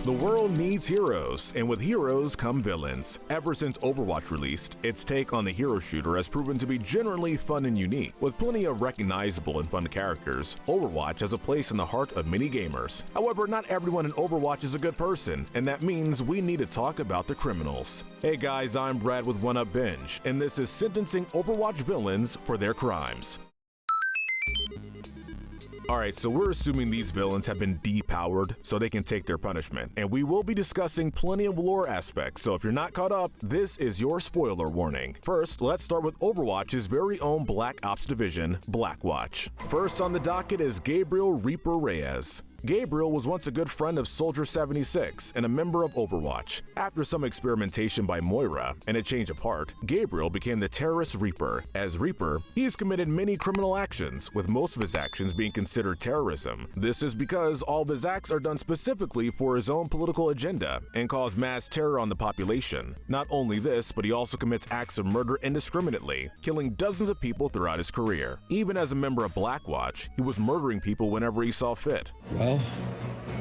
The world needs heroes, and with heroes come villains. Ever since Overwatch released, its take on the hero shooter has proven to be generally fun and unique. With plenty of recognizable and fun characters, Overwatch has a place in the heart of many gamers. However, not everyone in Overwatch is a good person, and that means we need to talk about the criminals. Hey guys, I'm Brad with One Up Binge, and this is sentencing Overwatch villains for their crimes. Alright, so we're assuming these villains have been depowered so they can take their punishment, and we will be discussing plenty of lore aspects, so if you're not caught up, this is your spoiler warning. First, let's start with Overwatch's very own Black Ops division, Blackwatch. First on the docket is Gabriel Reaper Reyes. Gabriel was once a good friend of Soldier 76 and a member of Overwatch. After some experimentation by Moira and a change of heart, Gabriel became the terrorist Reaper. As Reaper, he has committed many criminal actions, with most of his actions being considered terrorism. This is because all of his acts are done specifically for his own political agenda and cause mass terror on the population. Not only this, but he also commits acts of murder indiscriminately, killing dozens of people throughout his career. Even as a member of Blackwatch, he was murdering people whenever he saw fit. Well,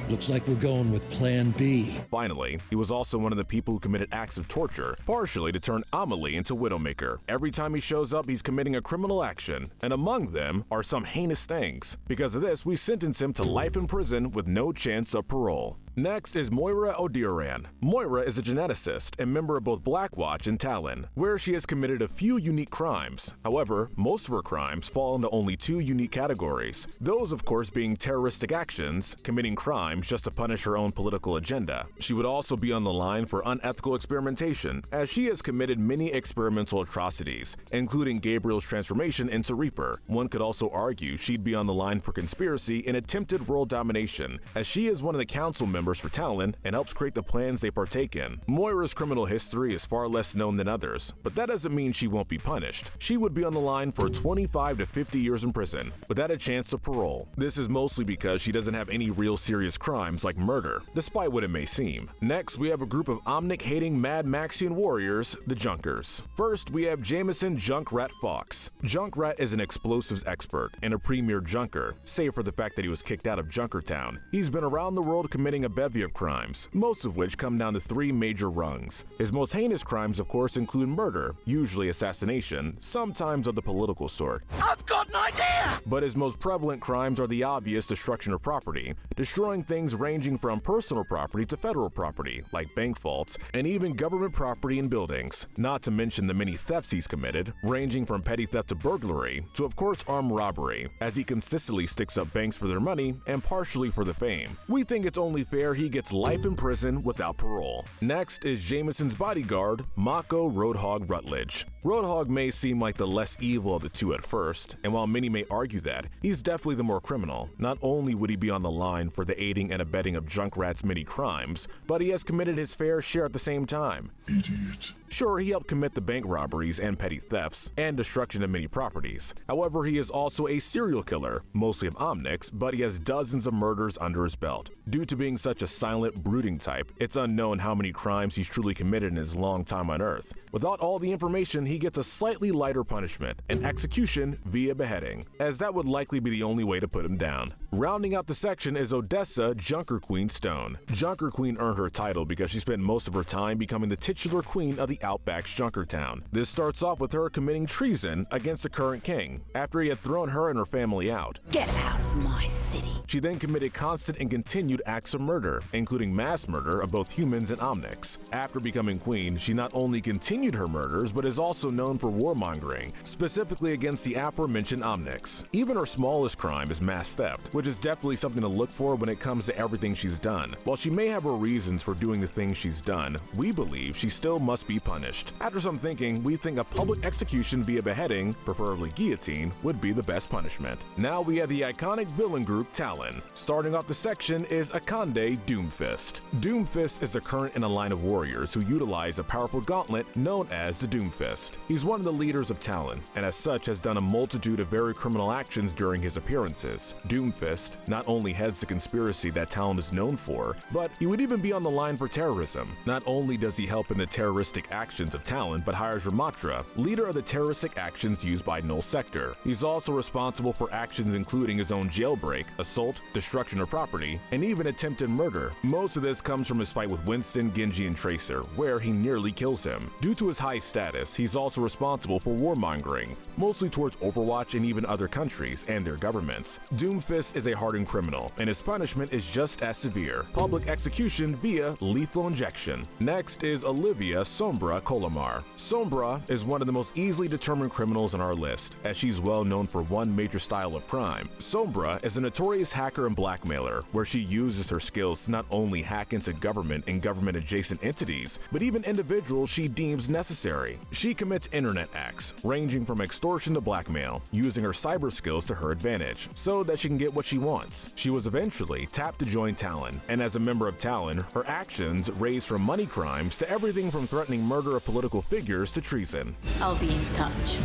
looks like we're going with Plan B. Finally, he was also one of the people who committed acts of torture, partially to turn Amelie into Widowmaker. Every time he shows up, he's committing a criminal action, and among them are some heinous things. Because of this, we sentence him to life in prison with no chance of parole. Next is Moira Odiran. Moira is a geneticist and member of both Blackwatch and Talon, where she has committed a few unique crimes. However, most of her crimes fall into only two unique categories. Those, of course, being terroristic actions, committing crimes just to punish her own political agenda. She would also be on the line for unethical experimentation, as she has committed many experimental atrocities, including Gabriel's transformation into Reaper. One could also argue she'd be on the line for conspiracy and attempted world domination, as she is one of the council members for Talon and helps create the plans they partake in. Moira's criminal history is far less known than others, but that doesn't mean she won't be punished. She would be on the line for 25 to 50 years in prison, without a chance of parole. This is mostly because she doesn't have any real serious crimes like murder, despite what it may seem. Next, we have a group of Omnic-hating Mad Maxian warriors, the Junkers. First, we have Jameson Junkrat Fox. Junkrat is an explosives expert and a premier junker, save for the fact that he was kicked out of Junkertown. He's been around the world committing a bevy of crimes, most of which come down to three major rungs. His most heinous crimes, of course, include murder, usually assassination, sometimes of the political sort. I've got an idea! But his most prevalent crimes are the obvious destruction of property, destroying things ranging from personal property to federal property, like bank vaults, and even government property and buildings. Not to mention the many thefts he's committed, ranging from petty theft to burglary, to of course armed robbery, as he consistently sticks up banks for their money and partially for the fame. We think it's only fair he gets life in prison without parole. Next is Jameson's bodyguard, Mako Roadhog Rutledge. Roadhog may seem like the less evil of the two at first, and while many may argue that, he's definitely the more criminal. Not only would he be on the line for the aiding and abetting of Junkrat's many crimes, but he has committed his fair share at the same time. Idiot. Sure, he helped commit the bank robberies and petty thefts, and destruction of many properties. However, he is also a serial killer, mostly of Omnics, but he has dozens of murders under his belt. Due to being such a silent, brooding type, it's unknown how many crimes he's truly committed in his long time on Earth. Without all the information, he gets a slightly lighter punishment, an execution via beheading, as that would likely be the only way to put him down. Rounding out the section is Odessa Junker Queen Stone. Junker Queen earned her title because she spent most of her time becoming the titular queen of the Outback's Junkertown. This starts off with her committing treason against the current king, after he had thrown her and her family out. Get out of my city. She then committed constant and continued acts of murder, including mass murder of both humans and Omnics. After becoming queen, she not only continued her murders, but is also known for warmongering, specifically against the aforementioned Omnics. Even her smallest crime is mass theft, which is definitely something to look for when it comes to everything she's done. While she may have her reasons for doing the things she's done, we believe she still must be punished. After some thinking, we think a public execution via beheading, preferably guillotine, would be the best punishment. Now we have the iconic villain group Talon. Starting off the section is Akande Doomfist. Doomfist is the current in a line of warriors who utilize a powerful gauntlet known as the Doomfist. Doomfist. He's one of the leaders of Talon, and as such has done a multitude of very criminal actions during his appearances. Doomfist not only heads the conspiracy that Talon is known for, but he would even be on the line for terrorism. Not only does he help in the terroristic actions of Talon, but hires Ramatra, leader of the terroristic actions used by Null Sector. He's also responsible for actions including his own jailbreak, assault, destruction of property, and even attempted murder. Most of this comes from his fight with Winston, Genji, and Tracer, where he nearly kills him. Due to his high status, he's also responsible for warmongering, mostly towards Overwatch and even other countries and their governments. Doomfist is a hardened criminal, and his punishment is just as severe: public execution via lethal injection. Next is Olivia Sombra Colomar. Sombra is one of the most easily determined criminals on our list, as she's well known for one major style of crime. Sombra is a notorious hacker and blackmailer, where she uses her skills to not only hack into government and government-adjacent entities, but even individuals she deems necessary. She commits internet acts, ranging from extortion to blackmail, using her cyber skills to her advantage, so that she can get what she wants. She was eventually tapped to join Talon, and as a member of Talon, her actions range from money crimes to everything from threatening murder of political figures to treason. I'll be in touch.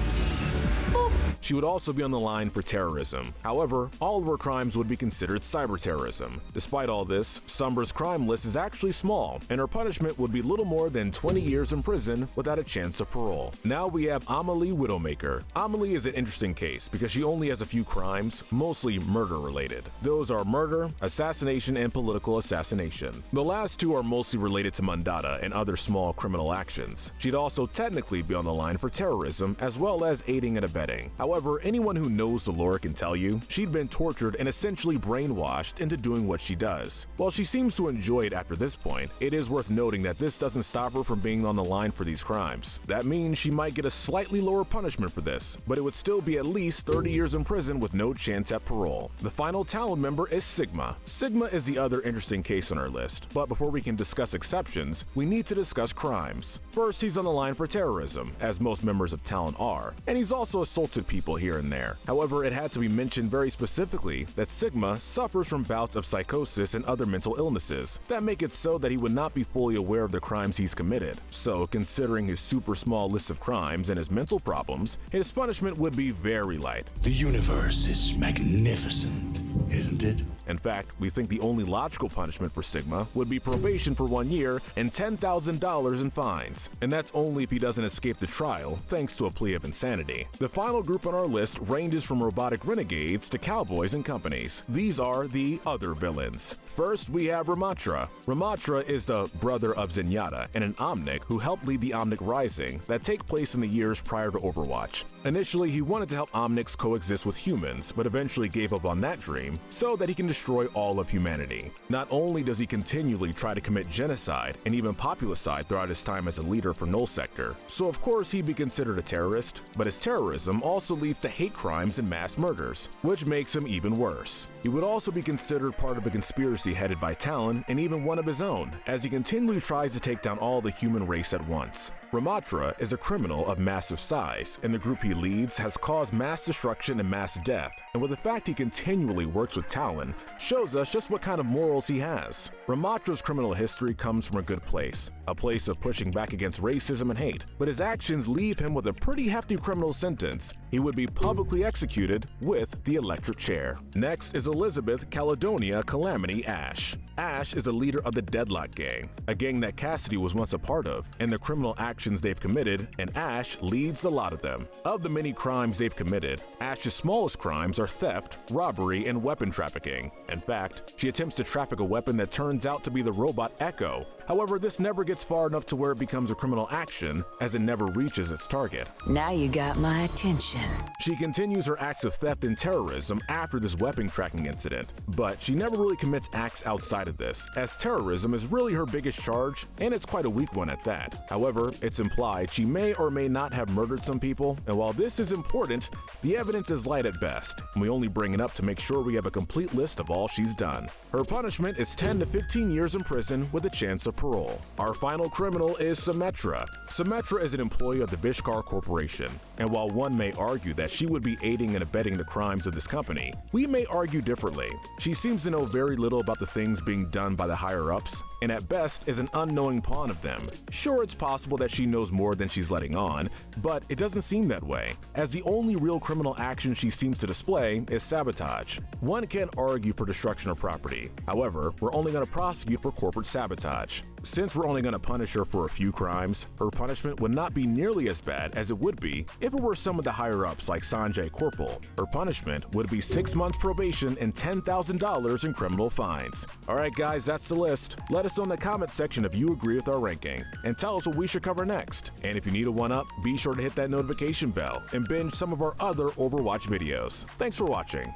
She would also be on the line for terrorism. However, all of her crimes would be considered cyber terrorism. Despite all this, Sombra's crime list is actually small, and her punishment would be little more than 20 years in prison without a chance of parole. Now we have Amelie Widowmaker. Amelie is an interesting case because she only has a few crimes, mostly murder-related. Those are murder, assassination, and political assassination. The last two are mostly related to Mandata and other small criminal actions. She'd also technically be on the line for terrorism as well as aiding and abetting. However, anyone who knows the lore can tell you she'd been tortured and essentially brainwashed into doing what she does. While she seems to enjoy it after this point, it is worth noting that this doesn't stop her from being on the line for these crimes. That means she might get a slightly lower punishment for this, but it would still be at least 30 years in prison with no chance at parole. The final Talon member is Sigma. Sigma is the other interesting case on our list, but before we can discuss exceptions, we need to discuss crimes. First, he's on the line for terrorism, as most members of Talon are, and he's also assaulted people here and there. However, it had to be mentioned very specifically that Sigma suffers from bouts of psychosis and other mental illnesses that make it so that he would not be fully aware of the crimes he's committed. So, considering his super small list of crimes and his mental problems, his punishment would be very light. The universe is magnificent, isn't it? In fact, we think the only logical punishment for Sigma would be probation for 1 year and $10,000 in fines. And that's only if he doesn't escape the trial, thanks to a plea of insanity. The final group on our list ranges from robotic renegades to cowboys and companies. These are the other villains. First, we have Ramatra. Ramatra is the brother of Zenyatta and an Omnic who helped lead the Omnic Rising that take place in the years prior to Overwatch. Initially, he wanted to help Omnics coexist with humans, but eventually gave up on that dream so that he can destroy all of humanity. Not only does he continually try to commit genocide and even populacide throughout his time as a leader for Null Sector, so of course he'd be considered a terrorist, but his terrorism also leads to hate crimes and mass murders, which makes him even worse. He would also be considered part of a conspiracy headed by Talon and even one of his own, as he continually tries to take down all the human race at once. Ramatra is a criminal of massive size, and the group he leads has caused mass destruction and mass death, and with the fact he continually works with Talon, shows us just what kind of morals he has. Ramatra's criminal history comes from a good place, a place of pushing back against racism and hate, but his actions leave him with a pretty hefty criminal sentence. He would be publicly executed with the electric chair. Next is Elizabeth Caledonia Calamity Ash. Ash is a leader of the Deadlock Gang, a gang that Cassidy was once a part of, and the criminal actions they've committed, and Ash leads a lot of them. Of the many crimes they've committed, Ash's smallest crimes are theft, robbery, and weapon trafficking. In fact, she attempts to traffic a weapon that turns out to be the robot Echo. However, this never gets far enough to where it becomes a criminal action, as it never reaches its target. Now you got my attention. She continues her acts of theft and terrorism after this weapon tracking incident, but she never really commits acts outside of this, as terrorism is really her biggest charge, and it's quite a weak one at that. However, it's implied she may or may not have murdered some people, and while this is important, the evidence is light at best, and we only bring it up to make sure we have a complete list of all she's done. Her punishment is 10 to 15 years in prison with a chance of parole. Our final criminal is Symmetra. Symmetra is an employee of the Bishkar Corporation, and while one may argue argue that she would be aiding and abetting the crimes of this company. We may argue differently. She seems to know very little about the things being done by the higher-ups, and at best is an unknowing pawn of them. Sure, it's possible that she knows more than she's letting on, but it doesn't seem that way, as the only real criminal action she seems to display is sabotage. One can't argue for destruction of property. However, we're only going to prosecute for corporate sabotage. Since we're only going to punish her for a few crimes, her punishment would not be nearly as bad as it would be if it were some of the higher-ups like Sanjay Corporal. Her punishment would be 6 months probation and $10,000 in criminal fines. Alright guys, that's the list. Let us know in the comment section if you agree with our ranking, and tell us what we should cover next. And if you need a one-up, be sure to hit that notification bell and binge some of our other Overwatch videos. Thanks for watching.